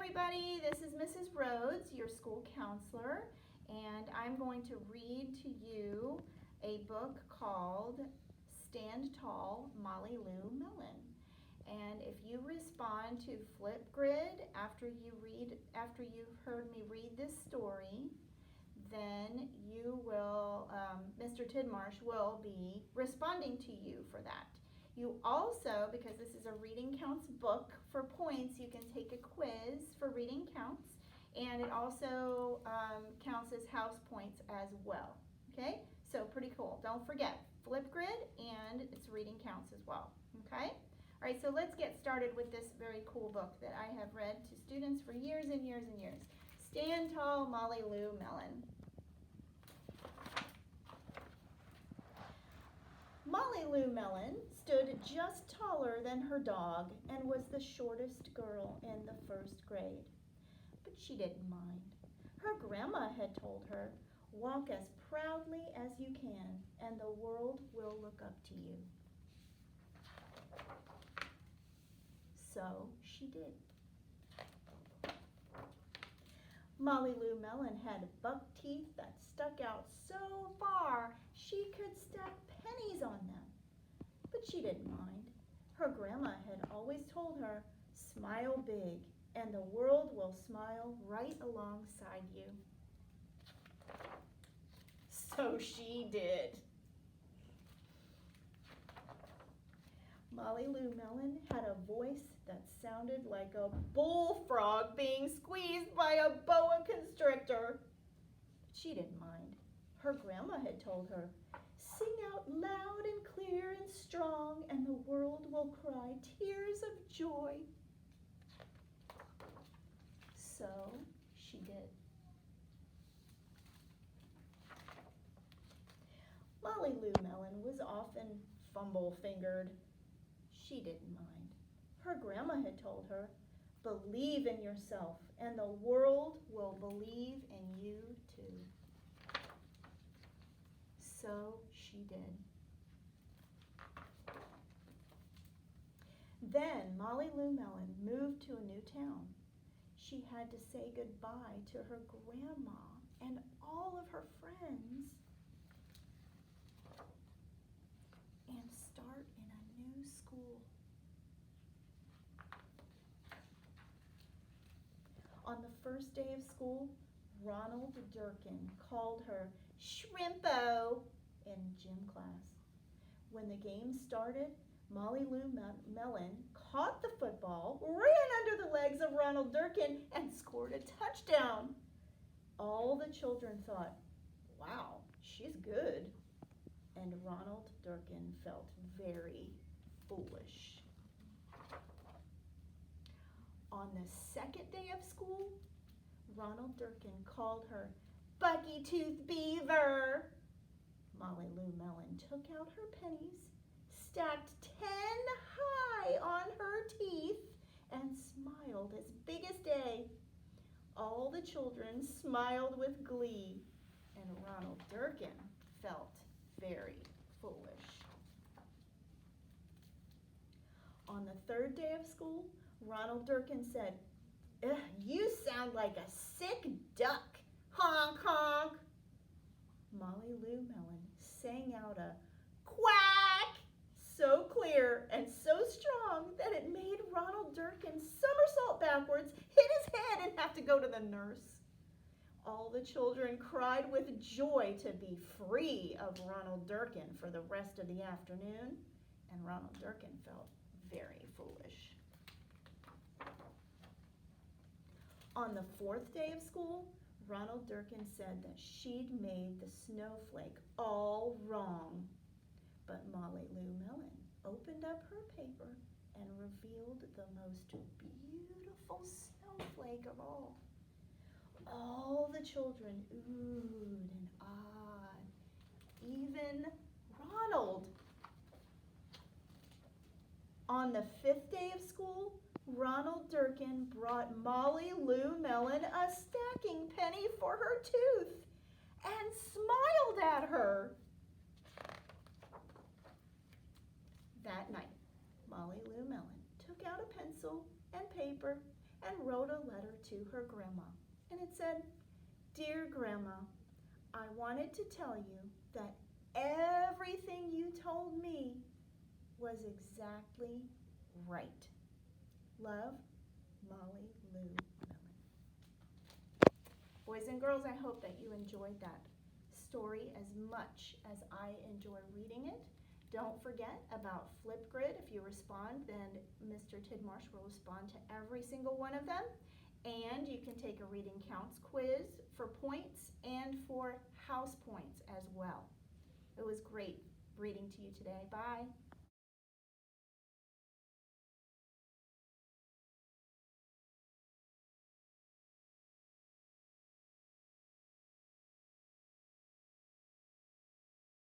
everybody, this is Mrs. Rhodes, your school counselor, and I'm going to read to you a book called Stand Tall, Molly Lou Melon. And if you respond to Flipgrid after you've heard me read this story, then you will, Mr. Tidmarsh will be responding to you for that. You also, because this is a reading counts book, for points you can take a quiz for reading counts, and it also counts as house points as well. Okay, so pretty cool. Don't forget Flipgrid, and it's reading counts as well. Okay, all right, so let's get started with this very cool book that I have read to students for years and years and years. Stand Tall, Molly Lou Melon. Molly Lou Melon stood just taller than her dog and was the shortest girl in the first grade. But she didn't mind. Her grandma had told her, "Walk as proudly as you can, and the world will look up to you." So she did. Molly Lou Melon had buck teeth that stuck out so far she could stack pennies on them. But she didn't mind. Her grandma had always told her, "Smile big, and the world will smile right alongside you." So she did. Molly Lou Melon had a voice that sounded like a bullfrog being squeezed by a boa constrictor. She didn't mind. Her grandma had told her, "Sing out loud and clear and strong, and the world will cry tears of joy." So she did. Molly Lou Melon was often fumble-fingered. She didn't mind. Her grandma had told her, "Believe in yourself, and the world will believe in you too." So she did. Then Molly Lou Melon moved to a new town. She had to say goodbye to her grandma and all of her friends and start in a new school. On the first day of school, Ronald Durkin called her Shrimpo in gym class. When the game started, Molly Lou Melon caught the football, ran under the legs of Ronald Durkin, and scored a touchdown. All the children thought, "Wow, she's good." And Ronald Durkin felt very foolish. On the second day of school, Ronald Durkin called her Bucky-Tooth Beaver. Molly Lou Melon took out her pennies, stacked 10 high on her teeth, and smiled as big as day. All the children smiled with glee, and Ronald Durkin felt very foolish. On the third day of school, Ronald Durkin said, "You sound like a sick duck. Honk, honk." Molly Lou Melon sang out a quack so clear and so strong that it made Ronald Durkin somersault backwards, hit his head, and have to go to the nurse. All the children cried with joy to be free of Ronald Durkin for the rest of the afternoon, and Ronald Durkin felt very foolish. On the fourth day of school, Ronald Durkin said that she'd made the snowflake all wrong. But Molly Lou Melon opened up her paper and revealed the most beautiful snowflake of all. All the children oohed and ahed, even Ronald. On the fifth day of school, Ronald Durkin brought Molly Lou Melon a stacking penny for her tooth and smiled at her. That night, Molly Lou Melon took out a pencil and paper and wrote a letter to her grandma. And it said, "Dear Grandma, I wanted to tell you that everything you told me was exactly right. Love, Molly Lou Melon." Boys and girls, I hope that you enjoyed that story as much as I enjoy reading it. Don't forget about Flipgrid. If you respond, then Mr. Tidmarsh will respond to every single one of them. And you can take a reading counts quiz for points and for house points as well. It was great reading to you today. Bye.